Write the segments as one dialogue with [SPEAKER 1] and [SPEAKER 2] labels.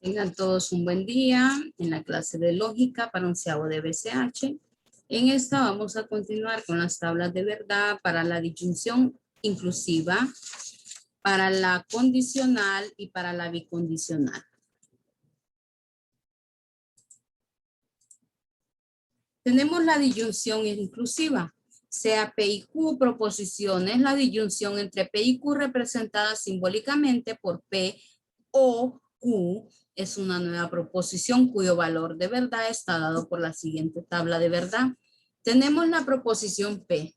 [SPEAKER 1] Tengan todos un buen día en la clase de lógica para onceavo de BCH. En esta vamos a continuar con las tablas de verdad para la disyunción inclusiva, para la condicional y para la bicondicional. Tenemos la disyunción inclusiva, sea P y Q proposiciones, la disyunción entre P y Q representada simbólicamente por P o Q es una nueva proposición cuyo valor de verdad está dado por la siguiente tabla de verdad. Tenemos la proposición P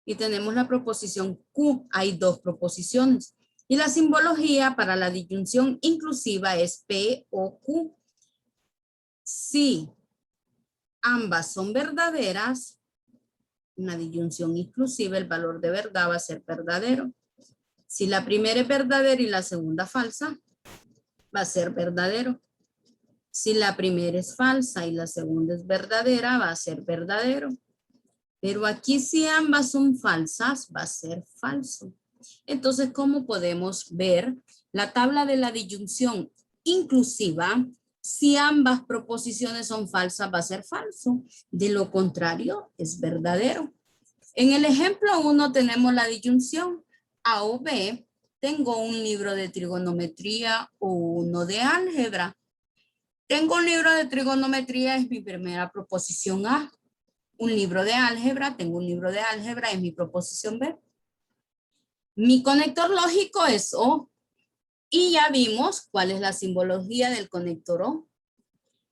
[SPEAKER 1] y tenemos la proposición Q. Hay dos proposiciones. Y la simbología para la disyunción inclusiva es P o Q. Si ambas son verdaderas, una disyunción inclusiva, el valor de verdad va a ser verdadero. Si la primera es verdadera y la segunda falsa, va a ser verdadero. Si la primera es falsa y la segunda es verdadera, va a ser verdadero. Pero aquí si ambas son falsas, va a ser falso. Entonces, ¿cómo podemos ver la tabla de la disyunción inclusiva? Si ambas proposiciones son falsas, va a ser falso. De lo contrario, es verdadero. En el ejemplo 1 tenemos la disyunción A o B. Tengo un libro de trigonometría o uno de álgebra. Tengo un libro de trigonometría, es mi primera proposición A. Un libro de álgebra, tengo un libro de álgebra, es mi proposición B. Mi conector lógico es O. Y ya vimos cuál es la simbología del conector O.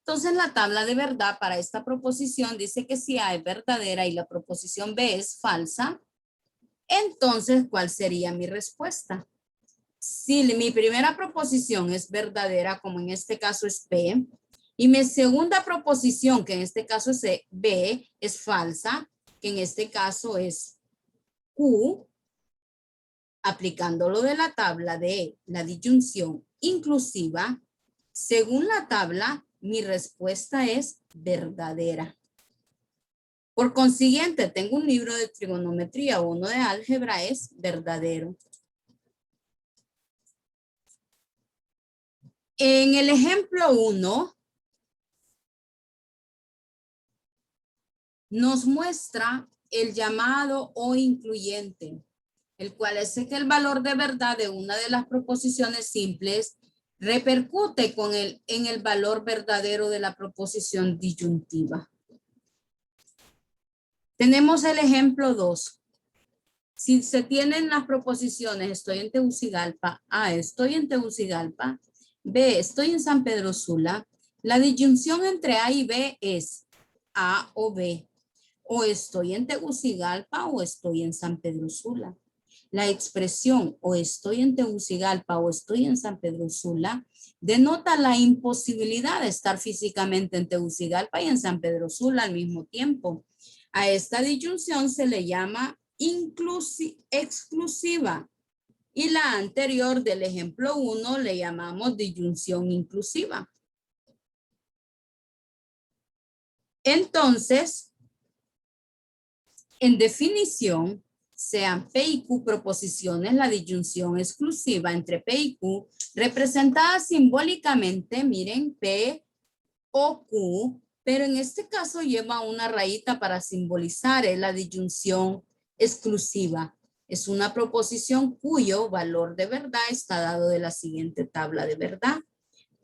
[SPEAKER 1] Entonces la tabla de verdad para esta proposición dice que si A es verdadera y la proposición B es falsa, entonces ¿cuál sería mi respuesta? Si mi primera proposición es verdadera, como en este caso es P, y mi segunda proposición, que en este caso es B, es falsa, que en este caso es Q, aplicándolo de la tabla de la disyunción inclusiva, según la tabla, mi respuesta es verdadera. Por consiguiente, tengo un libro de trigonometría o uno de álgebra, es verdadero. En el ejemplo 1, nos muestra el llamado o incluyente, el cual es que el valor de verdad de una de las proposiciones simples repercute en el valor verdadero de la proposición disyuntiva. Tenemos el ejemplo 2. Si se tienen las proposiciones, estoy en Tegucigalpa, A, estoy en Tegucigalpa, B, estoy en San Pedro Sula, la disyunción entre A y B es A o B. O estoy en Tegucigalpa o estoy en San Pedro Sula. La expresión o estoy en Tegucigalpa o estoy en San Pedro Sula denota la imposibilidad de estar físicamente en Tegucigalpa y en San Pedro Sula al mismo tiempo. A esta disyunción se le llama exclusiva y la anterior del ejemplo 1 le llamamos disyunción inclusiva. Entonces, en definición, sean P y Q proposiciones, la disyunción exclusiva entre P y Q, representada simbólicamente, miren, P o Q, pero en este caso lleva una rayita para simbolizar la disyunción exclusiva. Es una proposición cuyo valor de verdad está dado de la siguiente tabla de verdad.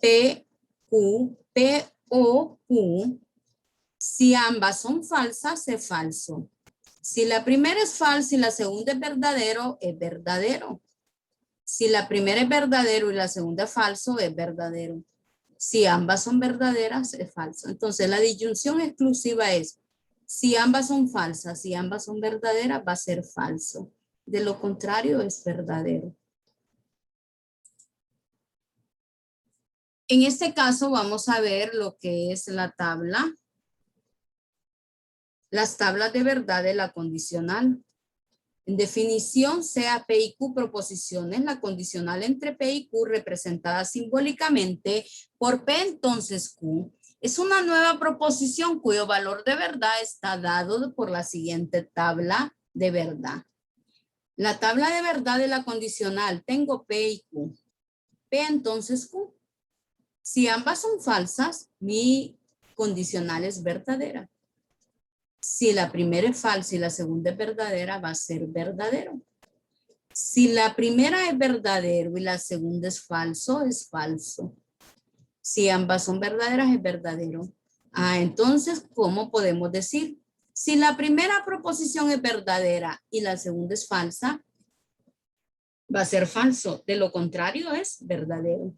[SPEAKER 1] P, Q, P o Q. Si ambas son falsas, es falso. Si la primera es falsa y la segunda es verdadero, es verdadero. Si la primera es verdadero y la segunda es falso, es verdadero. Si ambas son verdaderas, es falso. Entonces, la disyunción exclusiva es, si ambas son falsas, si ambas son verdaderas, va a ser falso. De lo contrario, es verdadero. En este caso, vamos a ver lo que es la tabla. Las tablas de verdad de la condicional. En definición, sea P y Q proposiciones, la condicional entre P y Q representada simbólicamente por P entonces Q, es una nueva proposición cuyo valor de verdad está dado por la siguiente tabla de verdad. La tabla de verdad de la condicional, tengo P y Q. P entonces Q. Si ambas son falsas, mi condicional es verdadera. Si la primera es falsa y la segunda es verdadera, va a ser verdadero. Si la primera es verdadero y la segunda es falso, es falso. Si ambas son verdaderas, es verdadero. Entonces, ¿cómo podemos decir? Si la primera proposición es verdadera y la segunda es falsa, va a ser falso. De lo contrario, es verdadero.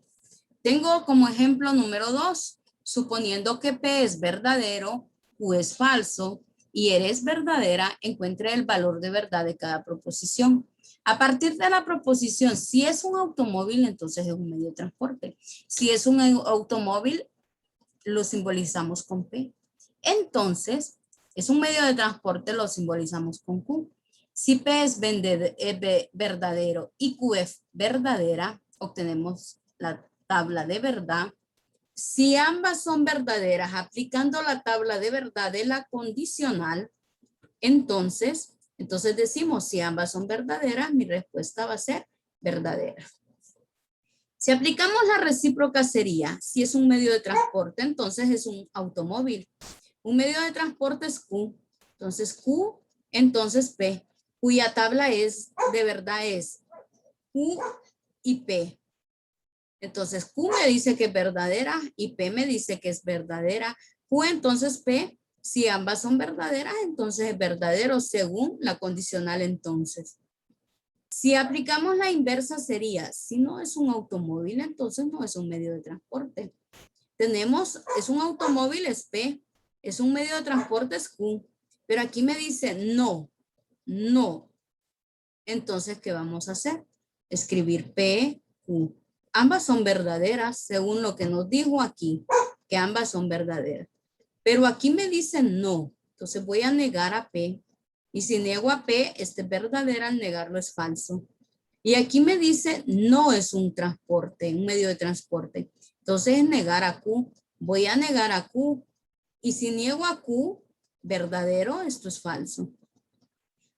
[SPEAKER 1] Tengo como ejemplo número 2. Suponiendo que P es verdadero, Q es falso y R es verdadera, encuentre el valor de verdad de cada proposición. A partir de la proposición, si es un automóvil, entonces es un medio de transporte. Si es un automóvil, lo simbolizamos con P. Entonces, es un medio de transporte, lo simbolizamos con Q. Si P es verdadero y Q es verdadera, obtenemos la tabla de verdad. Si ambas son verdaderas, aplicando la tabla de verdad de la condicional, entonces decimos, si ambas son verdaderas, mi respuesta va a ser verdadera. Si aplicamos la recíproca sería, si es un medio de transporte, entonces es un automóvil. Un medio de transporte es Q. Entonces Q, entonces P, cuya tabla es, de verdad es Q y P. Entonces Q me dice que es verdadera y P me dice que es verdadera. Q entonces P, si ambas son verdaderas, entonces es verdadero según la condicional entonces. Si aplicamos la inversa sería, si no es un automóvil, entonces no es un medio de transporte. Tenemos, es un automóvil, es P, es un medio de transporte, es Q, pero aquí me dice no, no. Entonces, ¿qué vamos a hacer? Escribir P, Q. Ambas son verdaderas, según lo que nos dijo aquí, que ambas son verdaderas. Pero aquí me dice no, entonces voy a negar a P. Y si niego a P, este es verdadera, al negarlo es falso. Y aquí me dice no es un transporte, un medio de transporte. Entonces es negar a Q. Voy a negar a Q. Y si niego a Q, verdadero, esto es falso.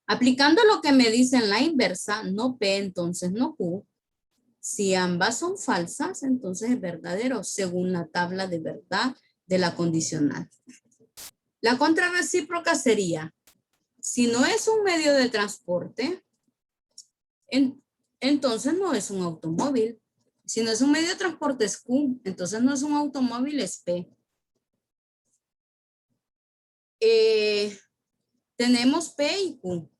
[SPEAKER 1] Aplicando lo que me dice en la inversa, no P, entonces no Q. Si ambas son falsas, entonces es verdadero, según la tabla de verdad de la condicional. La contrarrecíproca sería, si no es un medio de transporte, entonces no es un automóvil. Si no es un medio de transporte es Q, entonces no es un automóvil, es P. Tenemos P y Q.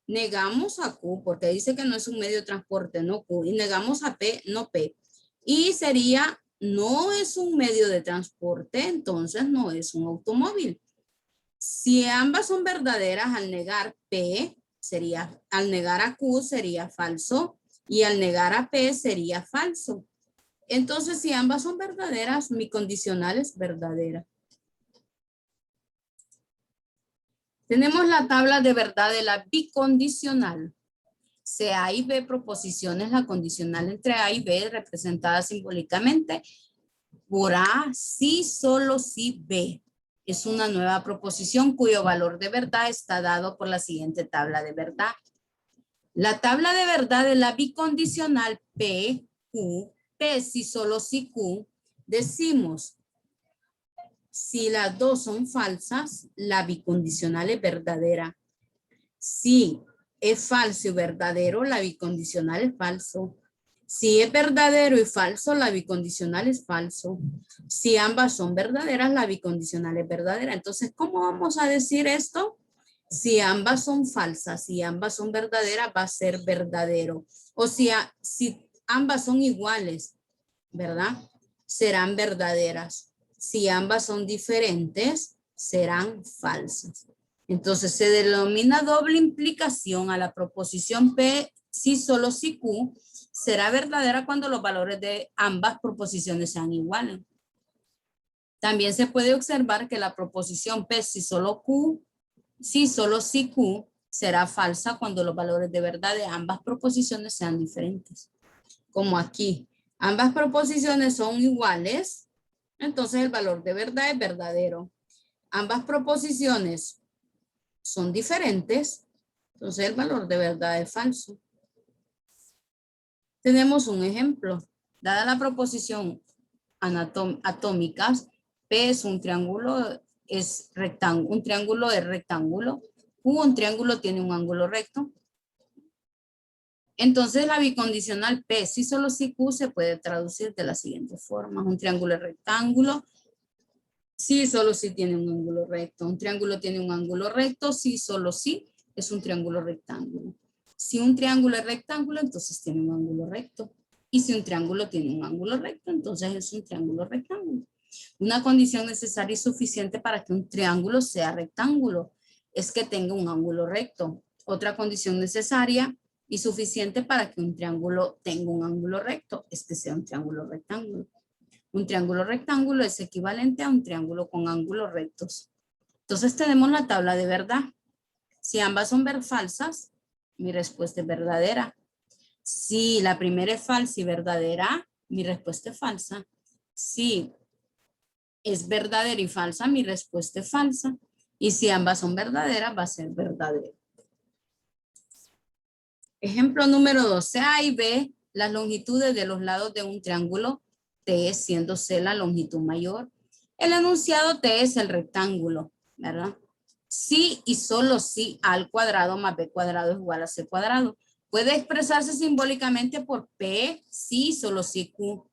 [SPEAKER 1] Negamos a Q porque dice que no es un medio de transporte, no Q. Y negamos a P, no P. Y sería, no es un medio de transporte, entonces no es un automóvil. Si ambas son verdaderas, al negar P, sería, al negar a Q sería falso y al negar a P sería falso. Entonces, si ambas son verdaderas, mi condicional es verdadera. Tenemos la tabla de verdad de la bicondicional. Si A y B proposiciones, la condicional entre A y B representada simbólicamente por A, sí, solo si B. Es una nueva proposición cuyo valor de verdad está dado por la siguiente tabla de verdad. La tabla de verdad de la bicondicional P, Q, P si solo si Q, decimos, si las dos son falsas, la bicondicional es verdadera. Si es falso y verdadero, la bicondicional es falso. Si es verdadero y falso, la bicondicional es falso. Si ambas son verdaderas, la bicondicional es verdadera. Entonces, ¿cómo vamos a decir esto? Si ambas son falsas, si ambas son verdaderas, va a ser verdadero. O sea, si ambas son iguales, ¿verdad? Serán verdaderas. Si ambas son diferentes, serán falsas. Entonces se denomina doble implicación a la proposición P si solo si Q será verdadera cuando los valores de ambas proposiciones sean iguales. También se puede observar que la proposición P si solo si Q será falsa cuando los valores de verdad de ambas proposiciones sean diferentes. Como aquí, ambas proposiciones son iguales, entonces el valor de verdad es verdadero. Ambas proposiciones son diferentes, entonces el valor de verdad es falso. Tenemos un ejemplo. Dada la proposición atómicas. P es un triángulo, un triángulo es rectángulo. Q, un triángulo tiene un ángulo recto. Entonces la bicondicional P, si solo si Q, se puede traducir de la siguiente forma. Un triángulo es rectángulo, si solo si tiene un ángulo recto. Un triángulo tiene un ángulo recto, si solo si es un triángulo rectángulo. Si un triángulo es rectángulo, entonces tiene un ángulo recto. Y si un triángulo tiene un ángulo recto, entonces es un triángulo rectángulo. Una condición necesaria y suficiente para que un triángulo sea rectángulo es que tenga un ángulo recto. Otra condición necesaria y suficiente para que un triángulo tenga un ángulo recto es que sea un triángulo rectángulo. Un triángulo rectángulo es equivalente a un triángulo con ángulos rectos. Entonces tenemos la tabla de verdad. Si ambas son falsas, mi respuesta es verdadera. Si la primera es falsa y verdadera, mi respuesta es falsa. Si es verdadera y falsa, mi respuesta es falsa. Y si ambas son verdaderas, va a ser verdadero. Ejemplo número 2. A y B, las longitudes de los lados de un triángulo T, siendo C la longitud mayor. El enunciado T es el rectángulo, ¿verdad? Si y solo si A al cuadrado más B cuadrado es igual a C cuadrado. Puede expresarse simbólicamente por P, si, solo si Q,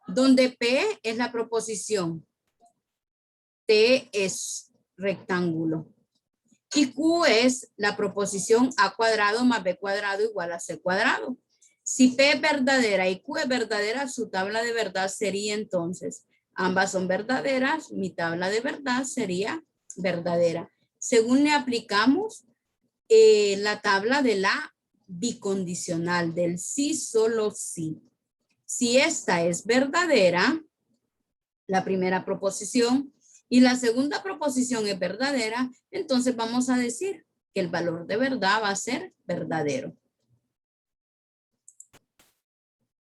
[SPEAKER 1] donde P es la proposición, T es rectángulo y Q es la proposición A cuadrado más B cuadrado igual a C cuadrado. Si P es verdadera y Q es verdadera, su tabla de verdad sería entonces, ambas son verdaderas, mi tabla de verdad sería verdadera. Según le aplicamos la tabla de la bicondicional, del sí, solo sí. Si esta es verdadera, la primera proposición, y la segunda proposición es verdadera, entonces vamos a decir que el valor de verdad va a ser verdadero.